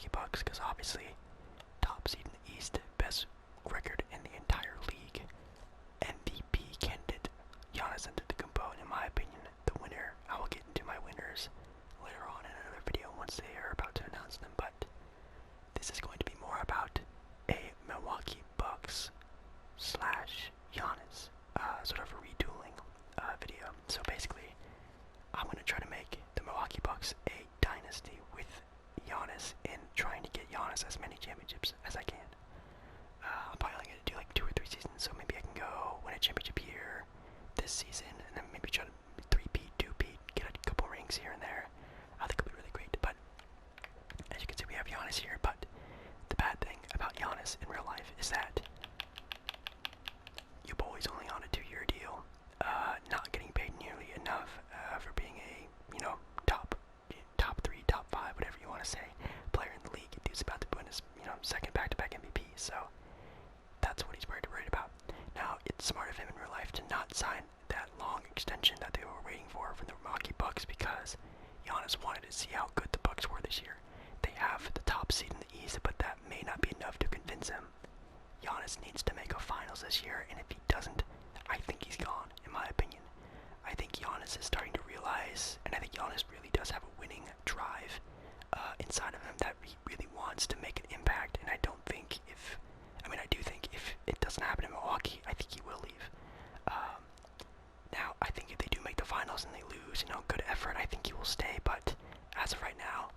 Milwaukee Bucks, because obviously top seed in the East, best record in the entire league, MVP candidate Giannis Antetokounmpo, and in my opinion, the winner. I will get into my winners later on in another video once they are about to announce them, but this is going to be more about a Milwaukee Bucks slash Giannis sort of a retooling video. So basically, I'm going to try to make the Milwaukee Bucks a dynasty with Giannis and trying to get Giannis as many championships as I can. I'm probably only going to do like 2 or 3 seasons, so maybe I can go win a championship here this season, and then maybe try to 3-peat, 2-peat, get a couple rings here and there. I think it'll be really great, but as you can see, we have Giannis here, but the bad thing about Giannis in real life is that your boy's only on a 2-year deal, not getting paid nearly enough for being a, top 3, top 5, whatever you want to say, player in the league. Dude's about to win his, second back-to-back MVP, so that's what he's worried about. Now, it's smart of him in real life to not sign that long extension that they were waiting for from the Milwaukee Bucks, because Giannis wanted to see how good the Bucks were this year. They have the top seed in the East, but that may not be enough to convince him. Giannis needs to make a finals this year, and if he doesn't, I think he's gone, in my opinion. I think Giannis is starting to realize, and I think Giannis really does have a winning drive inside of him that he really wants to make an impact, and I do think if it doesn't happen in Milwaukee, I think he will leave. Now, I think if they do make the finals and they lose, good effort, I think he will stay, but as of right now,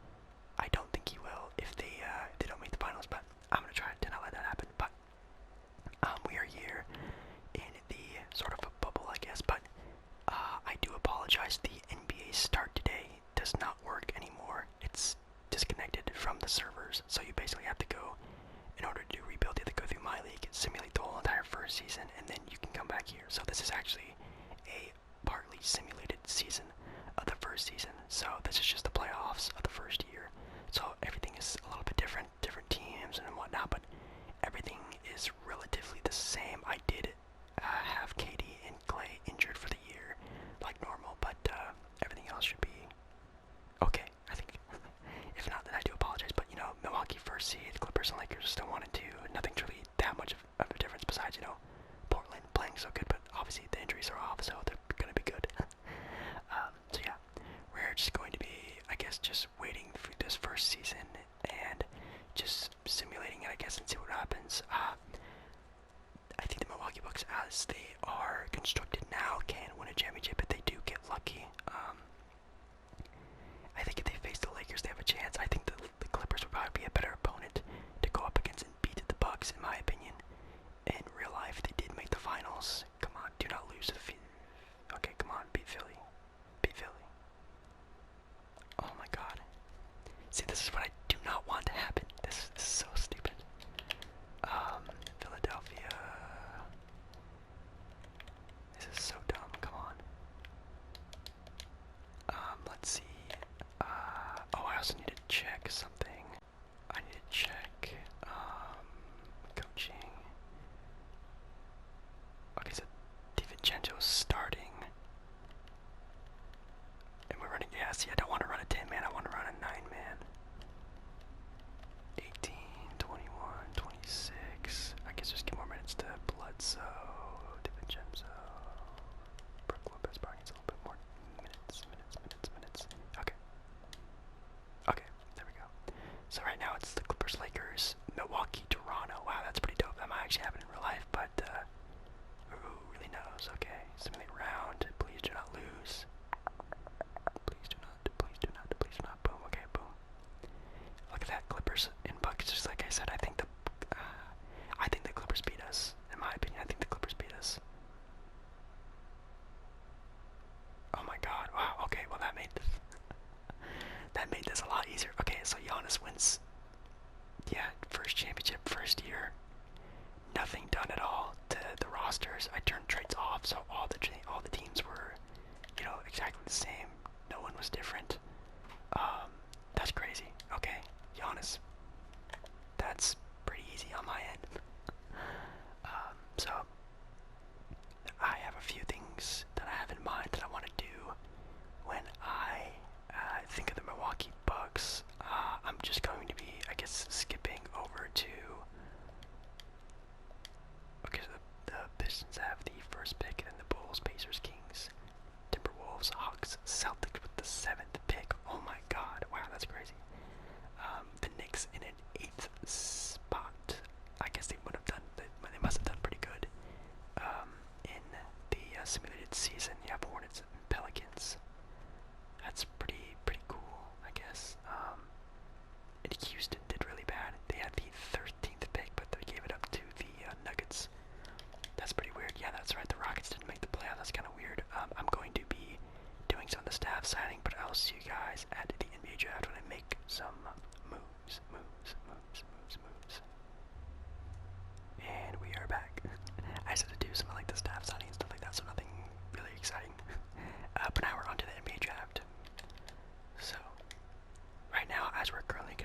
I don't think he will if they don't make the finals, but I'm going to try to not let that happen. But we are here in the sort of a bubble, I guess, but I do apologize. The NBA start today does not work anymore. It's disconnected from the servers, so you basically have to go, in order to rebuild, you have to go through my league, simulate the whole entire first season, and then you can come back here. So this is actually a partly simulated season of the first season. So this is just the playoffs of the first year. So everything is a little bit different teams and whatnot, but everything is relatively the same. I did have Katie and Clay injured for the year, like normal, but everything else should be okay, I think. If not, then I do apologize, but Milwaukee first seed, Clippers and Lakers still 1 and 2. Nothing's really that much of a difference besides, Portland playing so good, but obviously the injuries are off, so they're going to be good. So yeah, we're just going to be, I guess, just waiting for this first season and just simulating it, I guess, and see what happens. I think the Milwaukee Bucks, as they are constructed now, can win a championship if they do get lucky. I think if they face the Lakers, they have a chance. I think the Clippers would probably be a better opponent to go up against and beat the Bucks, in my opinion. In real life, they did make the finals. Come on, do not lose to okay, come on, beat Philly. Beat Philly. Oh my god. See, this is what I do not want to happen. This is so stupid. Philadelphia. This is so dumb. Come on. Let's see. Oh, I also need to check something. I need to check, coaching. Okay, so DiVincenzo's starting. And we're running, yeah, see, I don't want to run a 10-man, I want to run a 9-man. 18, 21, 26. I guess just give more minutes to Bledsoe, DiVincenzo. Brook Lopez probably needs a little bit more minutes. Okay. Okay, there we go. So right now it's the Clippers, Lakers, Milwaukee, Toronto. Wow, that's pretty dope. That might actually happen in real life, but who really knows? Okay, simulate round. Please do not lose. Please do not. Please do not. Please do not. Boom. Okay, boom. Look at that, Clippers and Bucks. Just like I said, I think the Clippers beat us. In my opinion, I think the Clippers beat us. Oh my God! Wow. Okay. Well, that made this a lot easier. Okay, so Giannis wins. Yeah, first championship, first year. Nothing done at all to the rosters. I turned trades off, so all the teams were, exactly the same. No one was different. That's crazy. Okay, Giannis. That's pretty easy on my end. So I have a few things that I have in mind that I want to do when I think of the Milwaukee Bucks. I'm just going to be, I guess,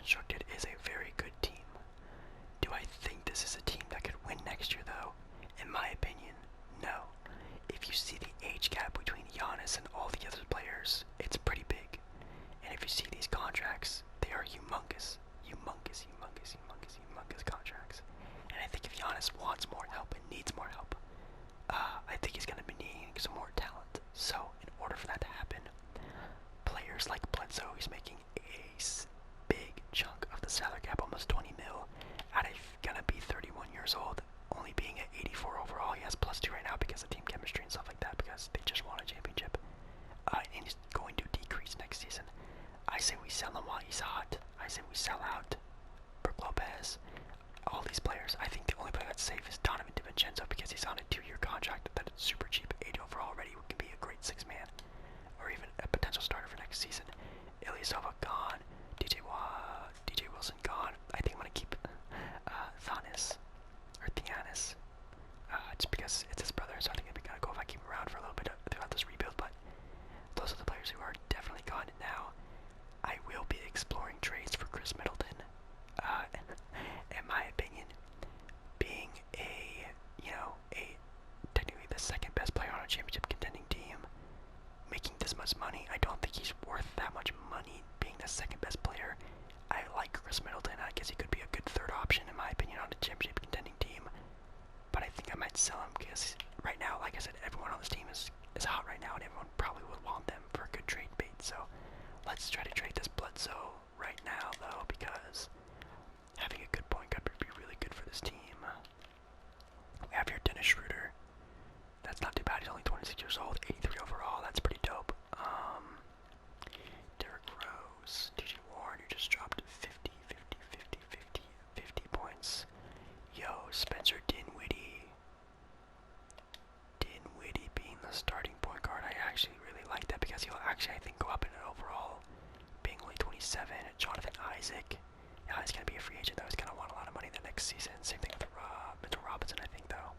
constructed is a very good team. Do I think this is a team that could win next year, though? In my opinion, no. If you see the age gap between Giannis and all the other players, it's pretty big. And if you see these contracts, they are humongous. Humongous contracts. And I think if Giannis wants more help and needs more help, I think he's going to be needing some more talent. So, in order for that to happen, players like Bledsoe, he's making a big chunk of the salary cap, almost 20 mil, out of gonna be 31 years old, only being at 84 overall. He has +2 right now because of team chemistry and stuff like that, because they just won a championship. And he's going to decrease next season. I say we sell him while he's hot. I say we sell out Brook Lopez, all these players. I think the only player that's safe is Donovan DiVincenzo because he's on a 2-year contract that is super cheap, 80 overall already, who can be a great 6-man, or even a potential starter for next season. Ilyasova gone, DJ Wilson gone. I think I'm gonna keep Giannis, just because it's his brother, so I think it'd be kind of cool if I keep him around for a little bit throughout this rebuild. But those are the players who are definitely gone now. I will be exploring trades for Chris Middleton. In my opinion, being technically the second best player on a championship contending team, making this much money, I don't think he's worth that much money being the second best player. I like Chris Middleton. I guess he could be a good third option in my opinion on a championship contending team. But I think I might sell him because right now, like I said, everyone on this team is hot right now and everyone probably would want them for a good trade bait. So let's try to trade this Bledsoe right now though, because having a good point guard would be really good for this team. We have here Dennis Schroeder. That's not too bad. He's only 26 years old, 83 overall. That's pretty dope. Derrick Rose, DJ Warren, who just dropped 50 points. Yo, Spencer Dinwiddie. Dinwiddie being the starting point guard. I actually really like that because he'll actually, I think, go up in an overall, being only 27. Jonathan Isaac. Yeah, he's going to be a free agent, though. He's going to want a lot of money the next season. Same thing with Mitchell Robinson, I think, though.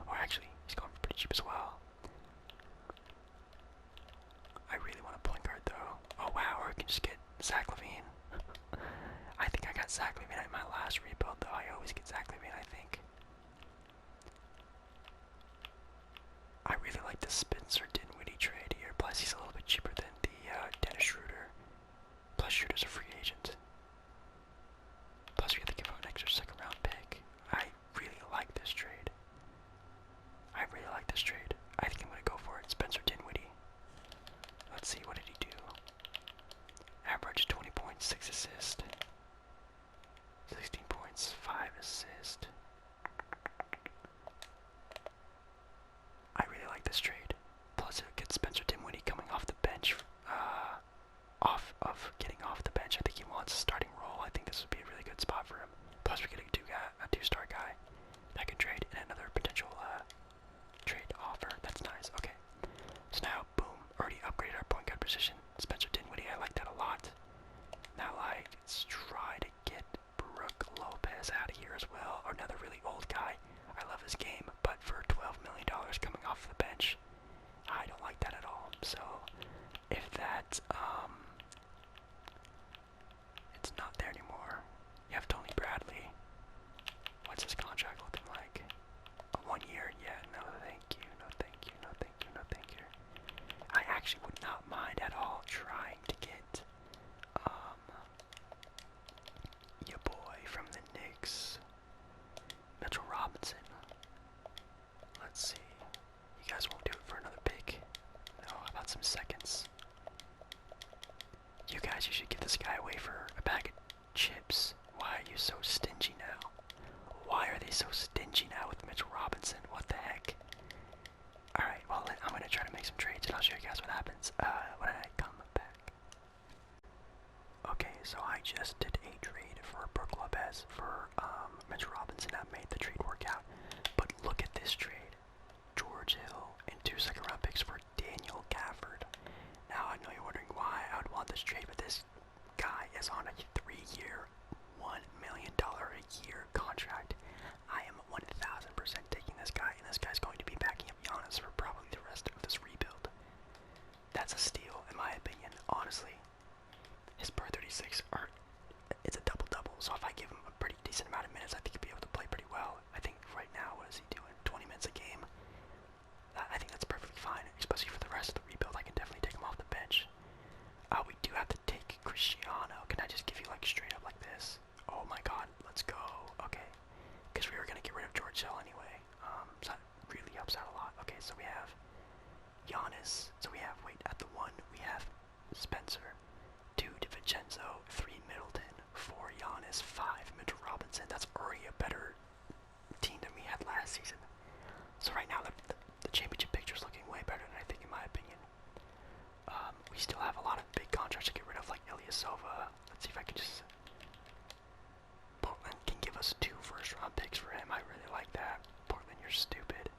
Or actually, he's going pretty cheap as well. I really want a point guard, though. Oh, wow, or I can just get Zach LaVine. I think I got Zach LaVine in my last rebuild, though. I always get Zach LaVine, I think. I really like the Spencer Dinwiddie trade here. Plus, he's a little bit cheaper than the Dennis Schroeder. Plus, Schroeder's a free agent. Plus, we have to give him an extra second-round pick. I really like this trade. I think I'm going to go for it. Spencer Dinwiddie. Let's see, what did he do? Average 20 points, 6 assists. 16 points, 5 assists. I really like this trade. Plus, it gets Spencer Dinwiddie coming off the bench. Getting off the bench. I think he wants a starting role. I think this would be a really good spot for him. Plus, we're getting a two-star guy that can trade and another potential trade offer. That's nice. Okay. So now, boom, already upgraded our point guard position. Spencer Dinwiddie, I like that a lot. Now, let's try to get Brook Lopez out of here as well. Or another really old guy. I love his game, but for $12 million coming off the bench, I don't like that at all. So, if that, it's not there anymore. You have Tony Bradley. What's his contract looking like? 1 year? Yeah, no thank you, no thank you, no thank you, no thank you. I actually would not mind at all trying to get, your boy from the Knicks, Mitchell Robinson. Let's see. You guys won't do it for another pick? No, how about some seconds? You guys, you should give this guy away for a bag of chips. Why are you so stingy now? Why are they so stingy now with Mitchell Robinson? What the heck? Alright, well, I'm going to try to make some trades and I'll show you guys what happens when I come back. Okay, so I just did a trade for Brook Lopez for Mitchell Robinson. That made the trade work out. But look at this trade. George Hill and 2 second-round picks for Daniel Gafford. Now, I know you're wondering why I would want this trade, but this guy is on a 3-year, $1 million a year contract. I am 1000% taking this guy, and this guy's going to be backing up Giannis for probably the rest of this rebuild. That's a steal, in my opinion, honestly. His per 36 it's a double short sale anyway. So that really helps out a lot. Okay, so we have Giannis. So we have, wait, at the 1, we have Spencer. 2 DiVincenzo, 3 Middleton, 4 Giannis, 5 Mitchell Robinson. That's already a better team than we had last season. So right now the championship picture is looking way better than I think, in my opinion. We still have a lot of big contracts to get rid of, like Ilyasova. Let's see if I can just... Portland can give us 2 first-round picks for him. I really like that. Portland, you're stupid.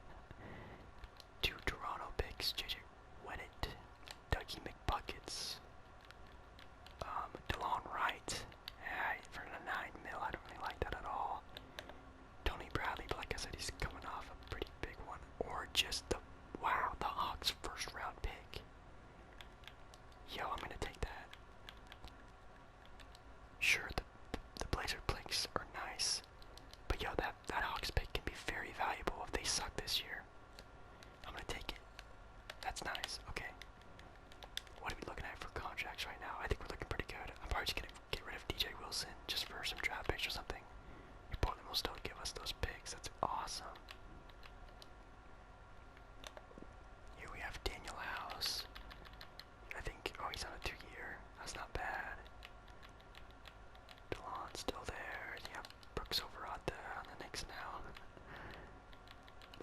2 Toronto picks. JJ Weddit, Dougie McBuckets, DeLon Wright. For the 9 mil, I don't really like that at all. Tony Bradley, but like I said, he's coming off a pretty big one. Or just the, wow, the Hawks first-round pick. Yo, I'm gonna take that. Sure, the Blazer picks are nice, but yo, that Hawks pick can be very valuable if they suck this year. I'm gonna take it. That's nice. Okay. What are we looking at for contracts right now? I think we're looking pretty good. I'm probably just gonna get rid of DJ Wilson just for some draft picks or something. Portland will still give us those picks. That's awesome. Here we have Daniel House. I think, oh, he's on a 2-year. That's not bad. DeLon's still there. Yeah, Brooks over on the Knicks now.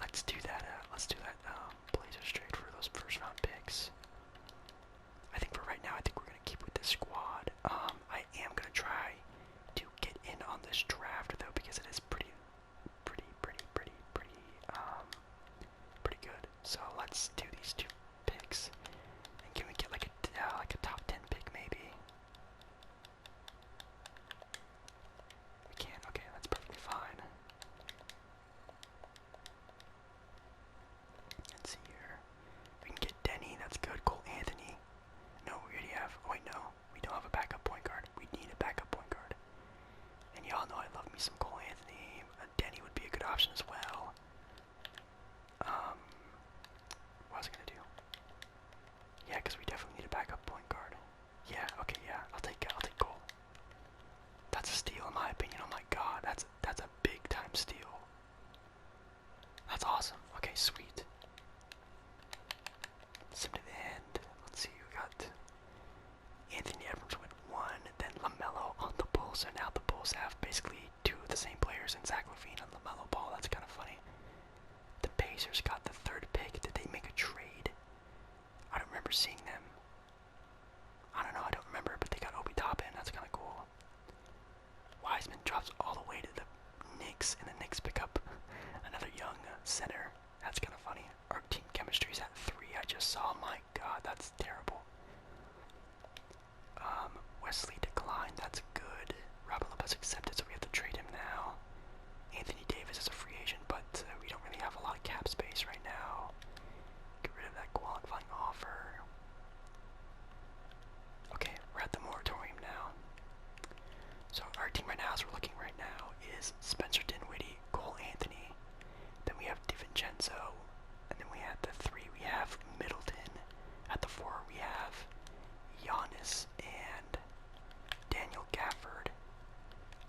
Let's do that. Blazers trade for those first-round picks. I think for right now, I think we're gonna keep with this squad. I am gonna try to get in on this draft though, because it is pretty good. So let's do these 2 picks, and can we get like a top 10 pick maybe? We can. Okay, that's perfectly fine. Let's see here. We can get Denny. That's good. Cole Anthony. No, we already have. Oh wait, no, we don't have a backup point guard. We need a backup point guard. And y'all know I love me some Cole Anthony. Denny would be a good option as well. What was I gonna do? Yeah, because we definitely need a backup point guard. Yeah, okay, yeah, I'll take Cole. That's a steal in my opinion. Oh my god, that's a big time steal. That's awesome. Okay, sweet. Sim to the end. Let's see, we got Anthony Edwards went 1, then LaMelo on the Bulls, and now the Bulls have basically 2 of the same players in Zach LaVine and LaMelo Ball. That's kind of funny. The Pacers got the 3rd pick. Did they make a trade? I don't remember seeing them. I don't know, I don't remember, but they got Obi Toppin. That's kind of cool. Wiseman drops all the way to the Knicks, and the Knicks pick up another young center. That's kind of funny. Our team chemistry's at 3. I just saw. My god, that's terrible. Wesley declined. That's good. Robin Lopez accepted, so we have to trade him now. Anthony Davis is a free agent, but we don't really have a lot of cap space right now. Get rid of that qualifying offer. Okay, we're at the moratorium now. So our team right now, as we're looking right now, is Spencer Dinwiddie, Cole Anthony. Then we have DiVincenzo, and then we have the 3. We have Middleton. At the 4, we have Giannis and Daniel Gafford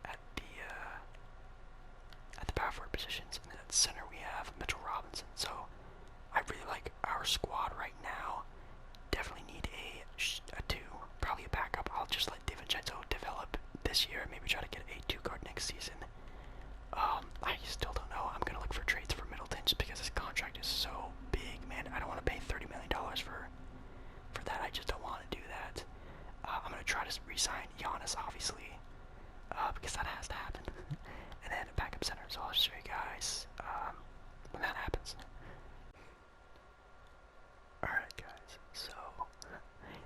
at the power forward positions, and then at center we have Mitchell Robinson. So I really like our squad right now. Definitely need a 2, probably a backup. I'll just let DiVincenzo develop this year, maybe try to get a 2 guard next season. I still don't know. I'm gonna look for trades for Middleton just because his contract is so big, man. I don't want to pay $30 million for that. I just don't want to do that. I'm gonna try to re-sign Giannis, obviously, because that has to happen. And then a backup center. So I'll show you guys when that happens. Alright guys, so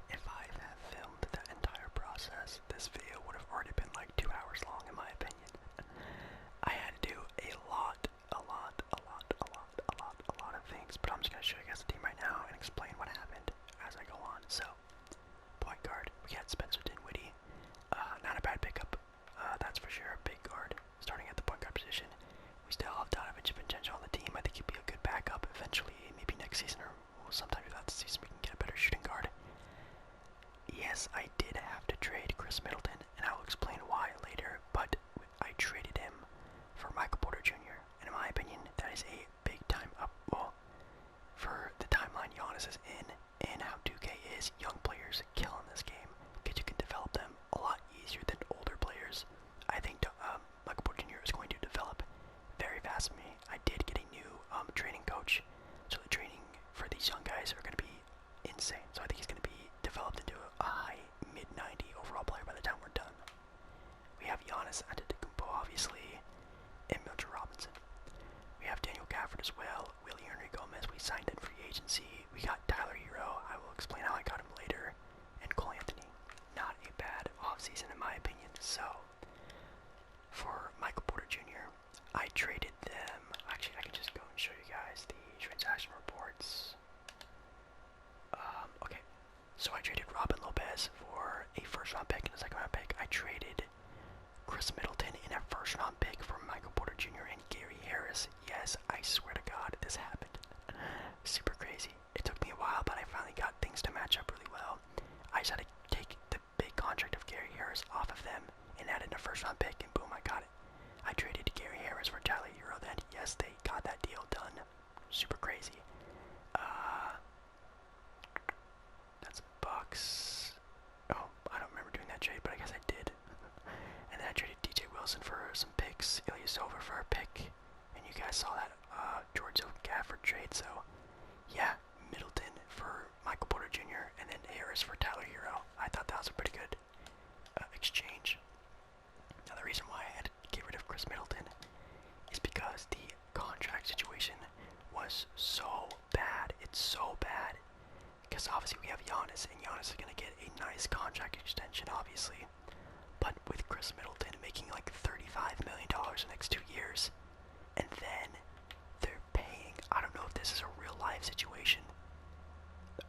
if I have filmed that entire process, this video would have already been like 2 hours long in my opinion. I had to do a lot of things, but I'm just going to show you guys the team right now and explain what happened as I go on. So, point guard, we had Spencer Dinwiddie, not a bad pickup, that's for sure, big guard, starting at the point guard position. We still have Donovan DiVincenzo on the team. I think he'd be a good backup eventually, maybe next season or sometime throughout the season we can get a better shooting guard. Yes, I did have to trade Chris Middleton, and I'll explain why later, but I traded him for Michael Porter Jr., and in my opinion, these young guys are going to be insane. So I think he's going to be developed into a high mid-90 overall player by the time we're done. We have Giannis Antetokounmpo, obviously, and Mitchell Robinson. We have Daniel Gafford as well. Willie Henry Gomez, we signed in free agency. We got Tyler Hero. I will explain how I got him later. And Cole Anthony. Not a bad offseason in my opinion. So, for Michael Porter Jr., I traded them. Actually, I can just go and show you guys the transaction reports. Okay, so I traded Robin Lopez for a first-round pick and a second-round pick. I traded Chris Middleton in a first-round pick for Michael Porter Jr. and Gary Harris. Yes, I swear to God, this happened. Super crazy. It took me a while, but I finally got things to match up really well. I just had to take the big contract of Gary Harris off of them and add in a first-round pick, and boom, I got it. I traded Gary Harris for Tyler Hero then. Yes, they got that deal done. Super crazy. That's Bucks. Oh, I don't remember doing that trade, but I guess I did. And then I traded DJ Wilson for some picks, Ilyasova for a pick, and you guys saw that George Gafford trade. So, yeah, Middleton for Michael Porter Jr. and then Harris for Tyler Hero. I thought that was a pretty good exchange. Now, the reason why I had to get rid of Chris Middleton is because the contract situation was so bad. It's so bad. Because obviously we have Giannis, and Giannis is going to get a nice contract extension, obviously. But with Chris Middleton making like $35 million the next 2 years, and then they're paying, I don't know if this is a real life situation,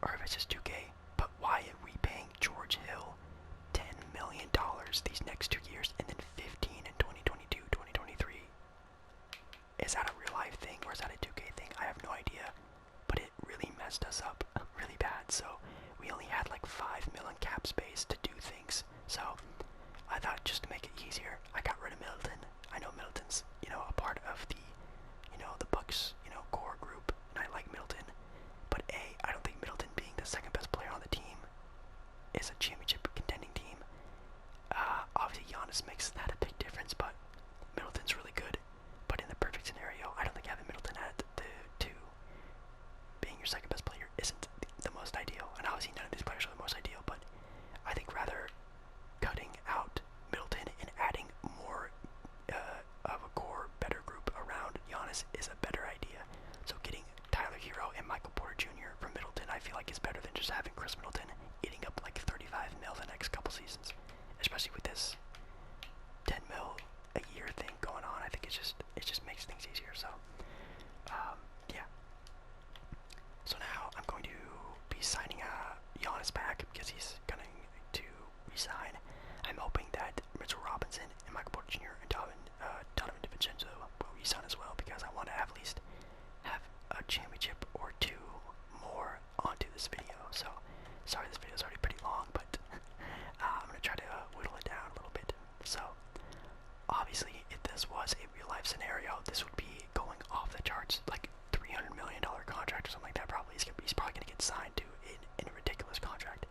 or if it's just 2K, but why are we paying George Hill $10 million these next 2 years, and then 15 in 2022, 2023? Is that a real life thing, or is that a 2K thing? I have no idea, but it really messed us up really bad. So we only had like $5 million cap space to do things. So I thought, just to make it easier, I got rid of Middleton. I know Middleton's, a part of the, the Bucks, core group, and I like Middleton. But I don't think Middleton being the second best player on the team is a championship contending team. Obviously Giannis makes that a big difference, but Middleton's really good. But in the perfect scenario, I don't think having Middleton at the 2 being your second best player isn't the most ideal. And obviously none of these players are the most ideal, but I think rather cutting out Middleton and adding more of a core, better group around Giannis is a better idea. So getting Tyler Hero and Michael Porter Jr. from Middleton, I feel like is better than just having Chris Middleton eating up like 35 mil the next couple seasons, especially with this 10 mil a year thing going on. I think it just makes things easier. So yeah. So now I'm going to be signing Giannis back because he's going to resign. I'm hoping that Mitchell Robinson and Michael Porter Jr. and Donovan DiVincenzo will resign as well, because I want to at least have a championship or 2 more onto this video. So sorry, this video is already pretty long, but I'm going to try to whittle it down a little bit. So obviously, if this was a real life scenario, this would be going off the charts, like $300 million contract or something like that. Probably he's probably going to get signed to in a ridiculous contract.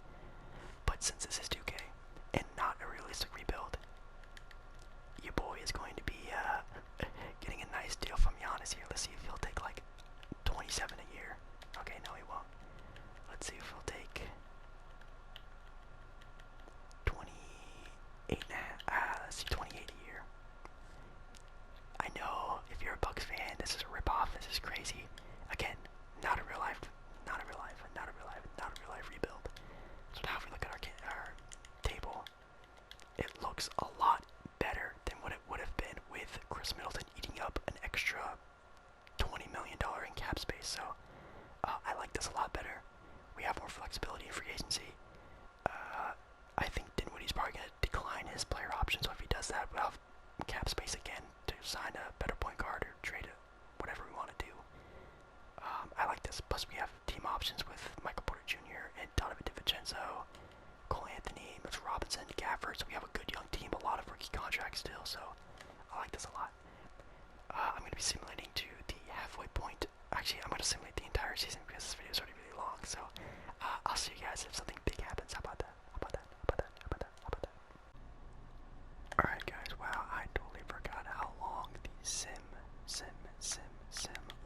But since this is 2K and not a realistic rebuild, your boy is going to be getting a nice deal from Giannis here. Let's see if he'll take like 27 a year. Okay, no, he won't. Let's see if he'll take 28 let's see, 28 a year. I know if you're a Bucks fan, this is a ripoff. This is crazy. Again, not a real life rebuild. So now if we look at our table, it looks a lot better than what it would have been with Chris Middleton eating up an extra $20 million in cap space. So I like this a lot better. We have more flexibility in free agency. I think Dinwiddie's probably going to decline his player option, so if he does that, we'll have cap space again to sign a better point guard or trade it, whatever we want to do. I like this. Plus, we have team options with Michael Porter Jr. and Donovan DiVincenzo, Cole Anthony, Mitchell Robinson, Gafford. So we have a good young team, a lot of rookie contracts still, so I like this a lot. I'm going to be simulating to the halfway point. Actually, I'm going to simulate the entire season because this video is already really long, so I'll see you guys if something big happens. How about that? Alright guys, wow, I totally forgot how long the sim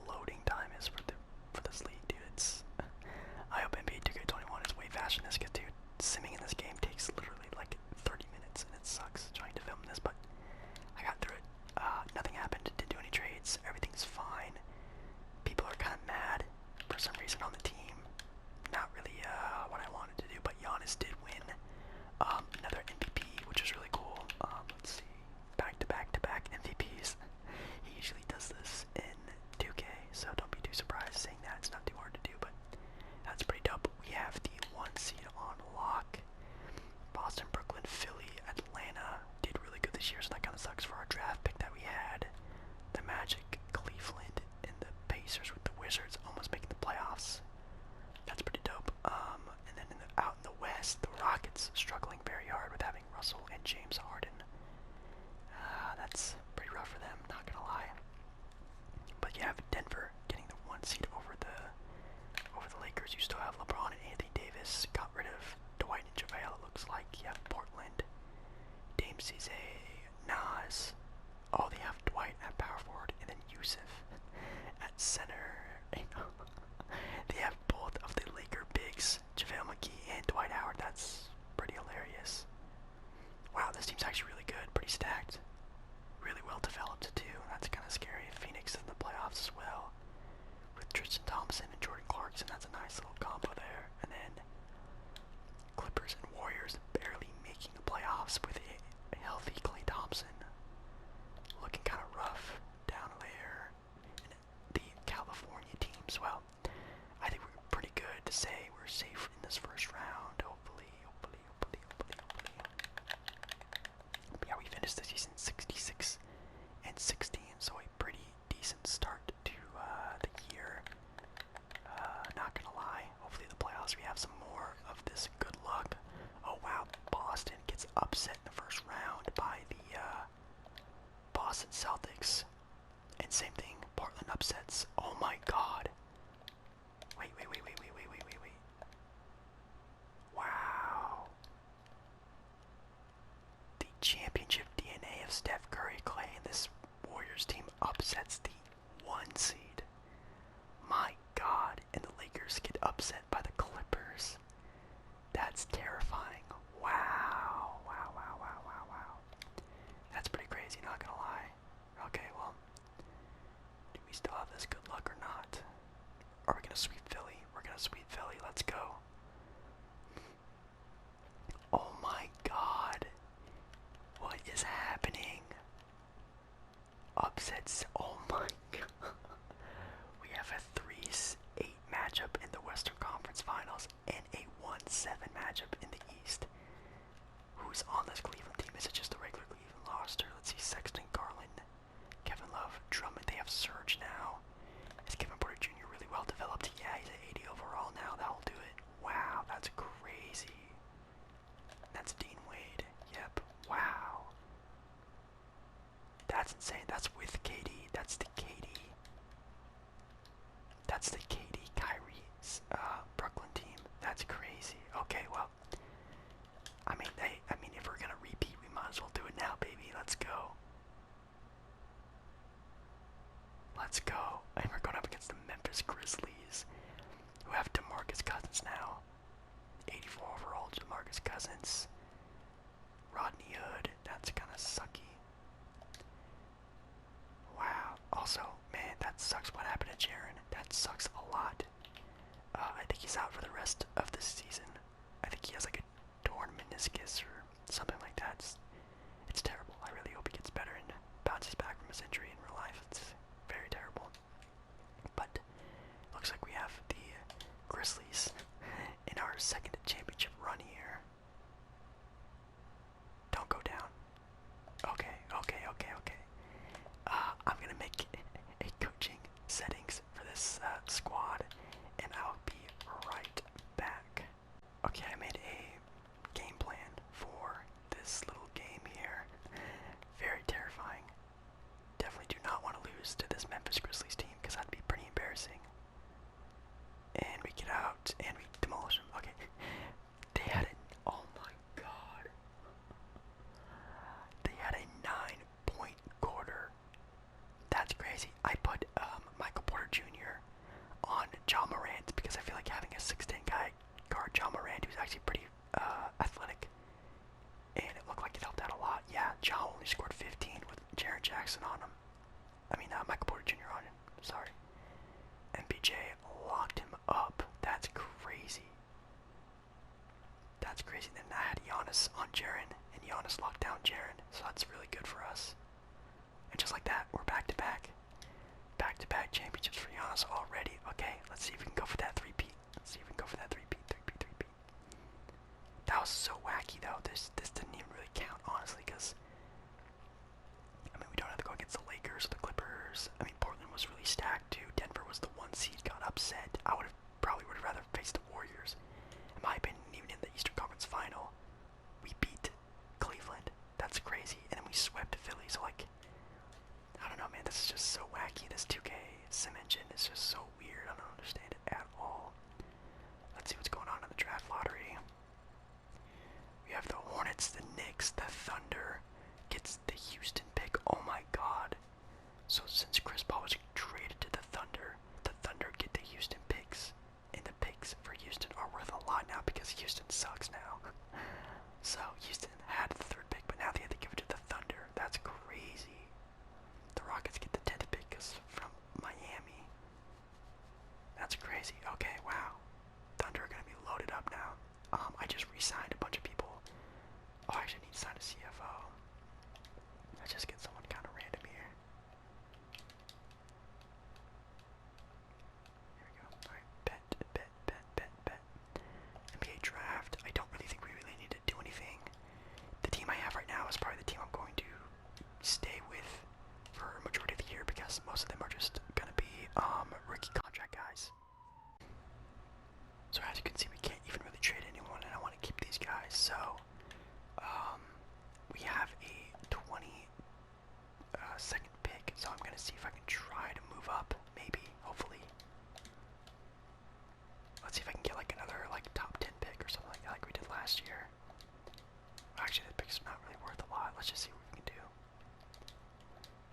loading time is for this league, dude. It's this year, so that kind of sucks for our draft pick that we had. The Magic, Cleveland, and the Pacers with the Wizards almost making the playoffs. That's pretty dope. And then out in the West, the Rockets struggling very hard with having Russell and James Harden. That's pretty rough for them, not gonna lie. But you have Denver getting the 1 seed over the Lakers. You still have LeBron and Anthony Davis. Got rid of Dwight and JaVale, it looks like. You have Portland, Dame Cisse, Nas. Oh, they have Dwight at power forward and then Yusuf at center. They have both of the Laker bigs, JaVale McGee and Dwight Howard. That's pretty hilarious. Wow, this team's actually really good, pretty stacked. Really well developed too. That's kind of scary. Phoenix in the playoffs as well, with Tristan Thompson and Jordan Clarkson. That's a nice little combo there. And then Clippers and Warriors barely making the playoffs with a healthy Klay Thompson. Looking kind of rough down there. And the California teams, well, I think we're pretty good to say we're safe in this first round. Hopefully. But yeah, we finished the season 66 and 16, so a pretty decent start to the year. Not gonna lie, hopefully the playoffs we have some more of this good luck. Oh wow, Boston gets upset in the first round by the Boston Celtics. And same thing, Portland upsets. Oh my god. Wait. Wow. The championship DNA of Steph Curry, Klay, and this Warriors team upsets the 1 seed. My god, and the Lakers get upset by the Clippers. That's terrifying. Wow. That's pretty crazy, not gonna lie. Okay, well, do we still have this good luck or not? Are we gonna sweep Philly? We're gonna sweep Philly, let's go. Oh my god. What is happening? Upsets, oh my god. We have a 3-8 matchup in the Western Conference Finals and a 1-7 matchup in the East. Who's on this Cleveland team? Is it just the regular Cleveland roster? Let's see, Sexton, Garland, Kevin Love, Drummond. They have Surge now. Is Kevin Porter Jr. really well developed? Yeah, he's at 80 overall now. That'll do it. Wow, that's crazy. That's Dean Wade. Yep. Wow. That's insane. That's with KD. That's the KD. That's the KD Kyrie's Brooklyn team. That's crazy. Okay, well, I mean, if we're gonna repeat, we might as well do it now, baby. Let's go. Let's go. And we're going up against the Memphis Grizzlies, who have DeMarcus Cousins now. 84 overall, DeMarcus Cousins. Rodney Hood. That's kind of sucky. Wow. Also, man, that sucks. What happened to Jaren? That sucks a lot. I think he's out for the rest of the season. I think he has like a torn meniscus or something like that. It's terrible. I really hope he gets better and bounces back from his injury in real life. It's very terrible. But looks like we have the Grizzlies in our second championship run here. Don't go down. Okay. I'm gonna make a coaching settings for this squad, and I'll be right back. Okay, I made a game plan for this little game here. Very terrifying. Definitely do not want to lose to this Memphis Grizzlies team, because that'd be pretty embarrassing. And we get out, and we demolish them. Okay. They had oh my god. They had a 9-point quarter. That's crazy. I put Michael Porter Jr. on Ja Morant because I feel like having a 6'10" guy guard Ja Morant, who's actually pretty athletic, and it looked like it helped out a lot. Yeah, Ja only scored 15 with Jaren Jackson on him. Michael Porter Jr. on him. Sorry. MPJ locked him up. That's crazy. That's crazy. Then I had Giannis on Jaren, and Giannis locked down Jaren, so that's really good for us. And just like that, we're back-to-back championships for Giannis already. Okay, let's see if we can go for that three-peat. That was so wacky though. This didn't even really count, honestly, because we swept Philly. So like, I don't know, man. This is just so wacky. This 2K sim engine is just so weird. I don't understand it at all. Let's see what's going on in the draft lottery. We have the Hornets, the Knicks, the Thunder gets the Houston pick. Oh my God! So since Chris Paul was traded to the Thunder get the Houston picks, and the picks for Houston are worth a lot now because Houston sucks now. So Houston had the 3rd pick, but now they have to give it to the Thunder. That's crazy. The Rockets get the 10th pick from Miami. That's crazy. Okay, wow. Thunder are gonna be loaded up now. I just re-signed a bunch of people. Oh, I actually need to sign a CFO. Let's just get someone kind of random here. Here we go. Alright, bet. NBA draft. I don't really think we really need to do anything. The team I have right now is probably the team I'm going to stay with for a majority of the year because most of them are just gonna be rookie contract guys. So as you can see, we can't even really trade anyone, and I want to keep these guys. So we have a 22nd pick, so I'm gonna see if I can try to move up, maybe, hopefully. Let's see if I can get like another like top 10 pick or something like we did last year. Actually, that pick's not really worth a lot. Let's just see what we can do.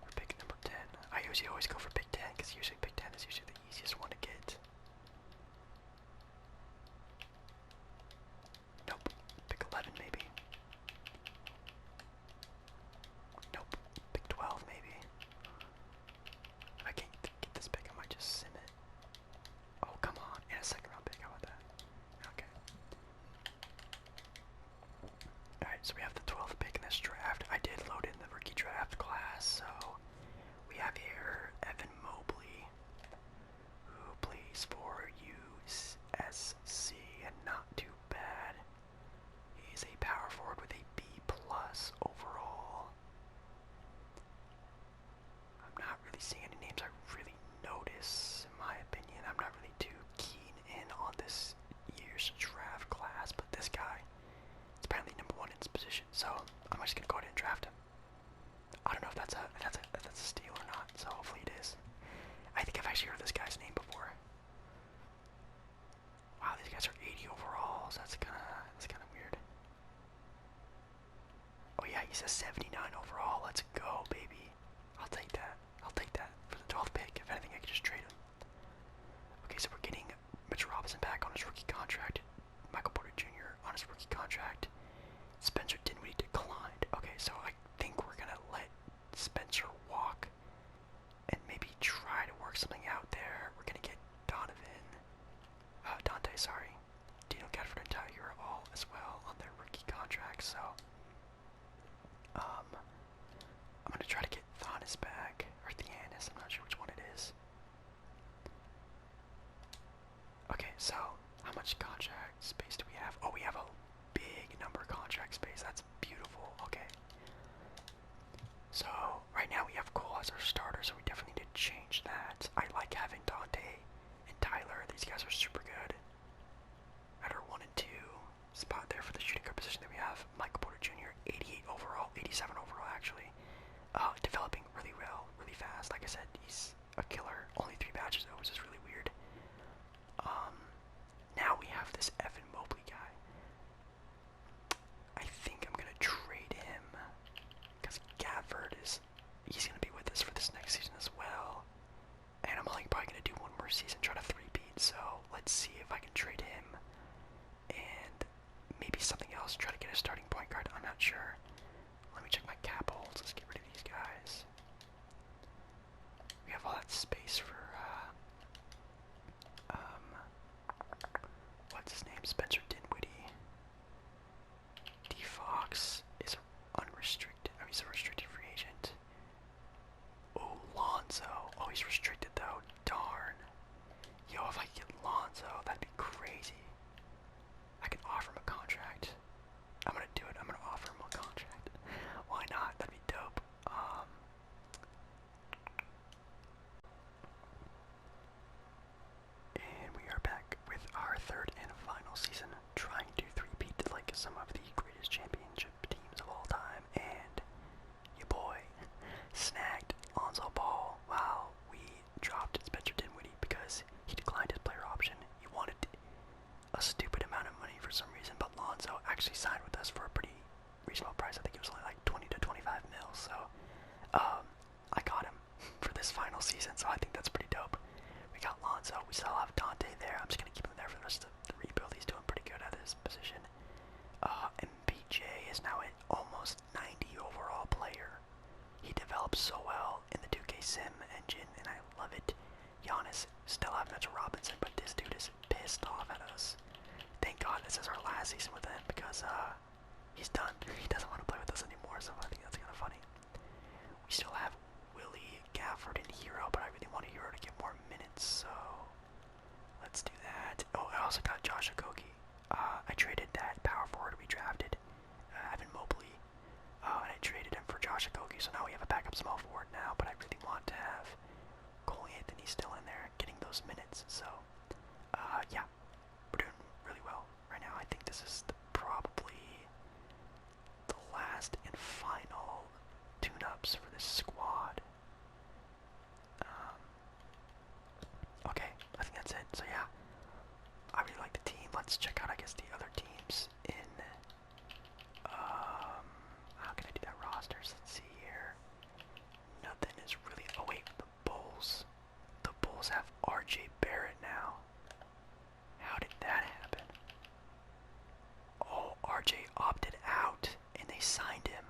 For pick number 10, I usually always go for pick 10 because usually pick 10 is usually the easiest one to get. Nope. Pick 11 maybe. Nope. Pick 12 maybe. If I can't get this pick, I might just sim it. Oh, come on. And a 2nd round pick. How about that? Okay. Alright, so we have the 12th pick in this draft. I did load in the rookie draft class, so we have here Evan Mobley, who plays for USC, and not too bad. He's a power forward with a B+ overall. I'm not really seeing any names I really notice, in my opinion. I'm not really too keen in on this year's draft class, but this guy is apparently #1 in his position, so I'm just gonna go ahead and draft him. I don't know if that's a steal or not, so hopefully it is. I think I've actually heard this guy's name before. Wow, these guys are 80 overall, so that's kind of weird. Oh yeah, he's a 79 overall. Let's go, baby. I'll take that. I'll take that for the 12th pick. If anything, I could just trade him. Okay, so we're getting Mitch Robinson back on his rookie contract. Michael Porter Jr. on his rookie contract. Spencer Dinwiddie declined. Okay, so I think we're gonna let Spencer walk and maybe try to work something out there. We're gonna get Dante, sorry. Dino Gadford and Tiger all as well on their rookie contracts, so I'm gonna try to get Giannis back, or Giannis, I'm not sure which one it is. Okay, so how much contract space do we have? Oh, we have a big number of contract space. That's beautiful. Okay. So right now we have Cole as our starter, so we definitely need to change that. I like having Dante and Tyler. These guys are super good. At our 1 and 2 spot there for the shooting guard position, that we have Michael Porter Jr. 88 overall, 87 overall actually. Developing really well, really fast. Like I said, he's a killer. Only 3 badges though, which is really weird. Now we have this Evan Mobley guy. I think I'm gonna trade him because Gadford he's gonna be with us for this next season as well. And I'm only probably gonna do one more season, try to 3-peat. So let's see if I can trade him and maybe something else. Try to get a starting point guard. I'm not sure. Let me check my cap holds. Let's get rid of these guys. We have all that space for I got him for this final season, so I think that's pretty dope. We got Lonzo. We still have Dante there. I'm just gonna keep him there for the rest of the rebuild. He's doing pretty good at this position. MPJ is now an almost 90 overall player. He develops so well in the 2K Sim engine, and I love it. Giannis still have Mitchell Robinson, but this dude is pissed off at us. Thank God this is our last season with him because he's done. He doesn't want to play with us anymore, so I think that's kind of funny. We still have Willie, Gafford, and Hero, but I really want a Hero to get more minutes, so let's do that. Oh, I also got Josh Okogie. I traded that power forward we drafted, Evan Mobley, and I traded him for Josh Okogie, so now we have a backup small forward now, but I really want to have Cole Anthony still in there getting those minutes, so yeah, we're doing really well right now. I think this is probably the last and final tune-ups for this squad. Okay, I think that's it. So yeah, I really like the team. Let's check out, I guess, the other teams in, how can I do that, rosters? Let's see here. Nothing is really, oh wait, the Bulls. The Bulls have RJ Barrett now. How did that happen? Oh, RJ opted out and they signed him.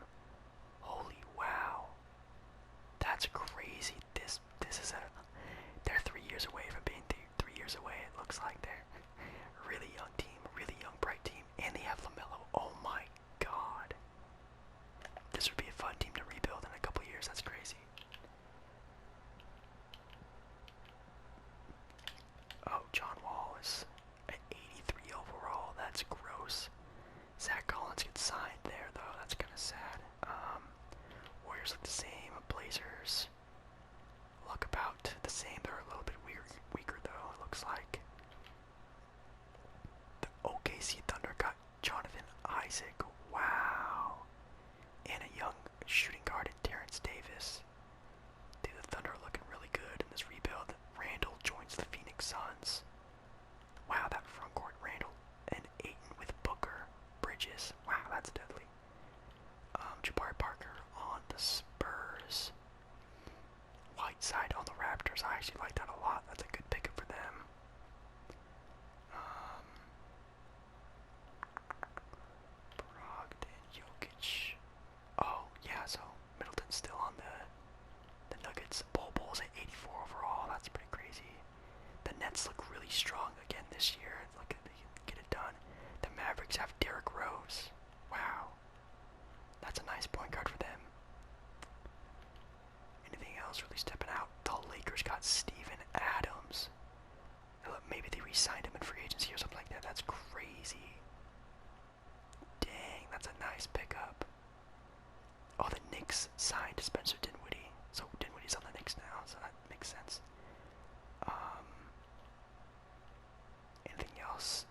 Holy wow. That's crazy. This is they're 3 years away from being 3 years away. It looks like they're a really young team, really young, bright team, and they have LaMelo. Oh my God. This would be a fun team to rebuild in a couple years. That's crazy. Oh, John Wall is at 83 overall. That's gross. Zach Collins gets signed there, though. That's kind of sad. Warriors look the same. Blazers look about the same. They're a little bit weaker, though, it looks like. The OKC Thunder got Jonathan Isaac. Wow. And a young shooting guard in Terrence Davis. Dude, the Thunder are looking really good in this rebuild. Randall joins the Phoenix Suns. Wow, that front court, Randall and Ayton with Booker, Bridges. Wow, that's deadly. Jabari Parker on the Spurs. Whiteside on the Raptors. I actually like that a lot. That's a good pickup for them. Brogdon, Jokic. Oh, yeah, so Middleton's still on the Nuggets. Bulls at 84 overall. That's pretty crazy. The Nets look really strong again this year. Look at they can get it done. The Mavericks have Derrick Rose. Wow. That's a nice point guard for them. Anything else really stepping out? The Lakers got Steven Adams. Maybe they re-signed him in free agency or something like that. That's crazy. Dang, that's a nice pickup. Oh, the Knicks signed Spencer Dinwiddie. So Dinwiddie's on the Knicks now, so that makes sense. Anything else?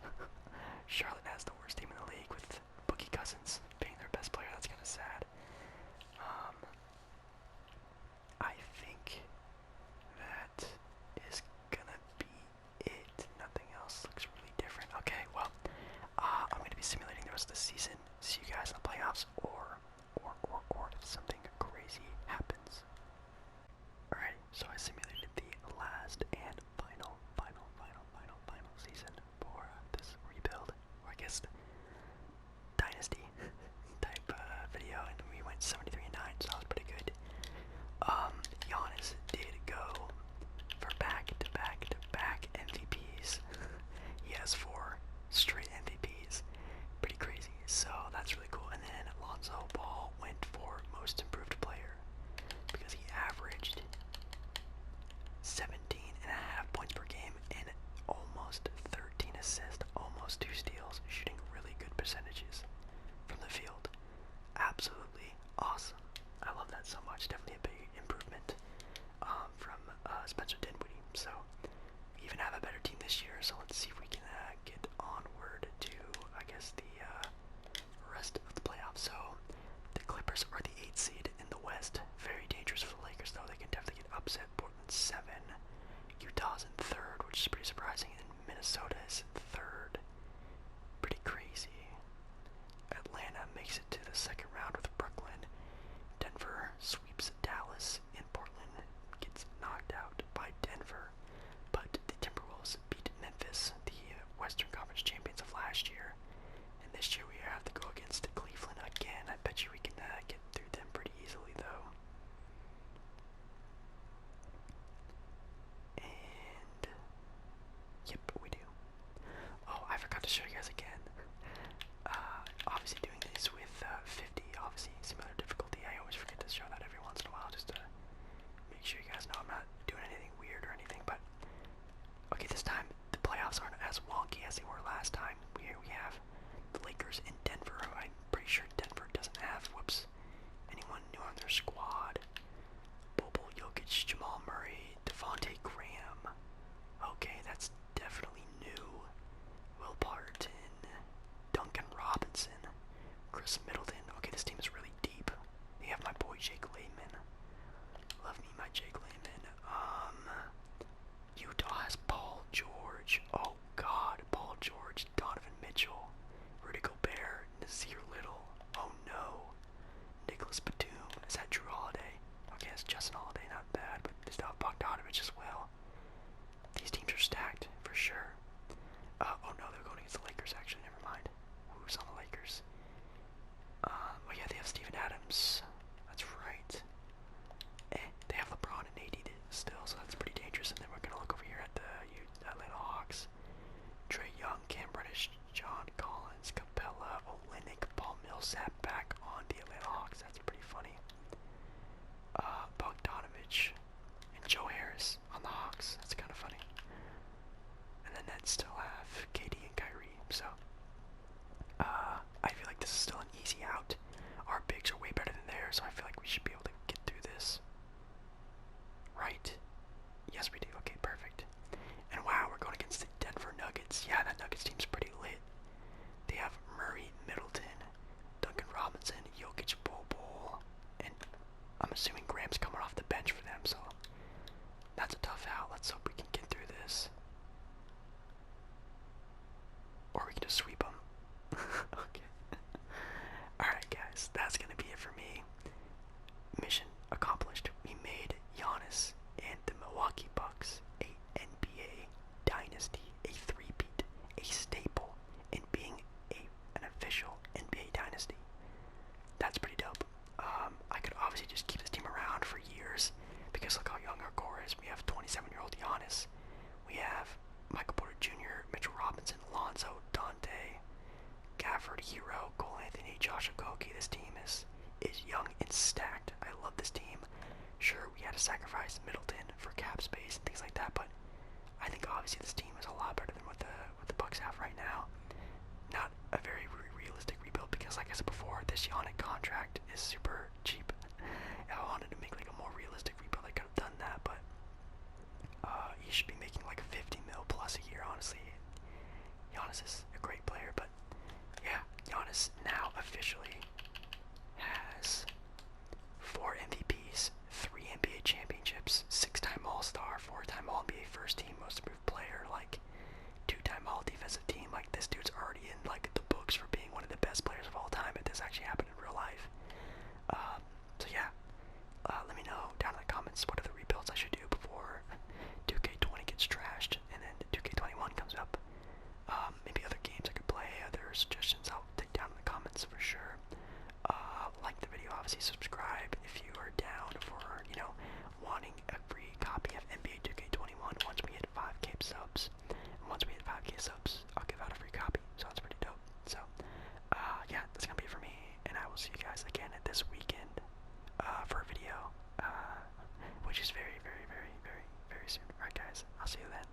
Charlotte has the worst team in the league with Boogie Cousins being their best player. That's kind of sad. I think that is gonna be it. Nothing else looks really different. Okay, well, I'm gonna be simulating the rest of the season. See you guys in the playoffs, or if something crazy happens. Alright, so I simulated the last and final season for this rebuild, or I guess dynasty type video, and we went 73-9, so that was pretty good. Giannis did go for back-to-back MVPs. He has 4 straight MVPs. Pretty crazy, so that's really cool. And then Lonzo Ball went for most improved player because he averaged 17.5 points per game and almost 13 assists, almost 2 steals, shooting really good percentages from the field. Absolutely awesome. I love that so much. Definitely a big improvement from Spencer Dinwiddie. So we even have a better team this year. So let's see if we can get onward to, I guess, the rest of the playoffs. So the Clippers are the 8th seed in the West. Very dangerous for the Lakers, though. They can definitely get upset. Portland 7. Utah's in 3rd, which is pretty surprising, and Minnesota is 3rd. Pretty crazy. Atlanta makes it to the 2nd round with Brooklyn. Denver sweeps Dallas. their squad. Bobo Jokic, Jamal Murray, Devontae Graham. Okay, that's definitely new. Will Parton, Duncan Robinson, Chris Middleton. Okay, this team is really deep. They have my boy Jake Layman. Love me my Jake Layman. Utah has Paul George. Oh God, Paul George, Donovan Mitchell, Rudy Gobert, Nazir Little. Oh no, Nicholas Batum. Is that Drew Holiday? Okay, it's Justin Holiday, not bad, but they still have Bogdanovich as well. These teams are stacked for sure. Oh no, they're going against the Lakers. Actually, never mind. Who's on the Lakers? Oh yeah, they have Steven Adams. That's right. They have LeBron and AD still, so that's pretty dangerous. And then we're gonna look over here at the Atlanta Hawks. Trae Young, Cam Reddish, John Collins, Capella, Olynyk, Paul Millsap back on the Atlanta Hawks. That's pretty funny. Bogdanovich and Joe Harris on the Hawks. That's kind of funny. And then Nets still have KD and Kyrie. So I feel like this is still an easy out. Our bigs are way better than theirs, so I feel like we should be able to get through this. Right? Yes, we do. Okay, perfect. And wow, we're going against the Denver Nuggets. Yeah, that Nuggets team's pretty lit. They have Murray, Middleton, Duncan Robinson, Jokic, Bobo, and I'm assuming Graham's coming off the bench for them, so that's a tough out. Let's hope we can get through this. Or we can just sweep them. Okay. Alright guys, that's gonna be it for me. Mission accomplished. We made Giannis and the Milwaukee Bucks a NBA dynasty, a three-peat, a staple in being an official NBA dynasty. That's pretty dope. I could obviously just keep this team around for years because look how young our core is. We have 27-year-old Giannis. We have Michael Porter Jr., Mitchell Robinson, Lonzo, Dante, Gafford, Hero, Cole Anthony, Josh Okogie. This team is young and stacked. I love this team. Sure, we had to sacrifice Middleton for cap space and things like that, but I think obviously this team is a lot better than what the Bucks have right now. Not a very realistic rebuild because, like I said before, this Giannis contract is super cheap. If I wanted to make like a more realistic rebuild, I could have done that, but he should be making like 50 mil plus a year, honestly. Giannis is a great player, but yeah, Giannis now officially has 4 MVPs, 3 NBA championships, 6-time All-Star, 4-time All-NBA first team, most improved player, like 2-time All-Defensive team. Like this dude's already in like the books for being one of the best players of all time if this actually happened in real life. So yeah, let me know down in the comments what are the rebuilds I should do before 2K20 gets trashed and then 2K21 comes up. Maybe other games I could play, other suggestions I'll take down in the comments for sure. Like the video, obviously subscribe if you are down for, you know, wanting a free copy of NBA2K21 once we hit 5K subs. And once we hit 5K subs, I'll give out a free copy. So that's pretty dope. So, yeah, that's gonna be it for me, and I will see you guys again at this weekend for a video, which is very, very, very, very, very soon. Alright guys, I'll see you then.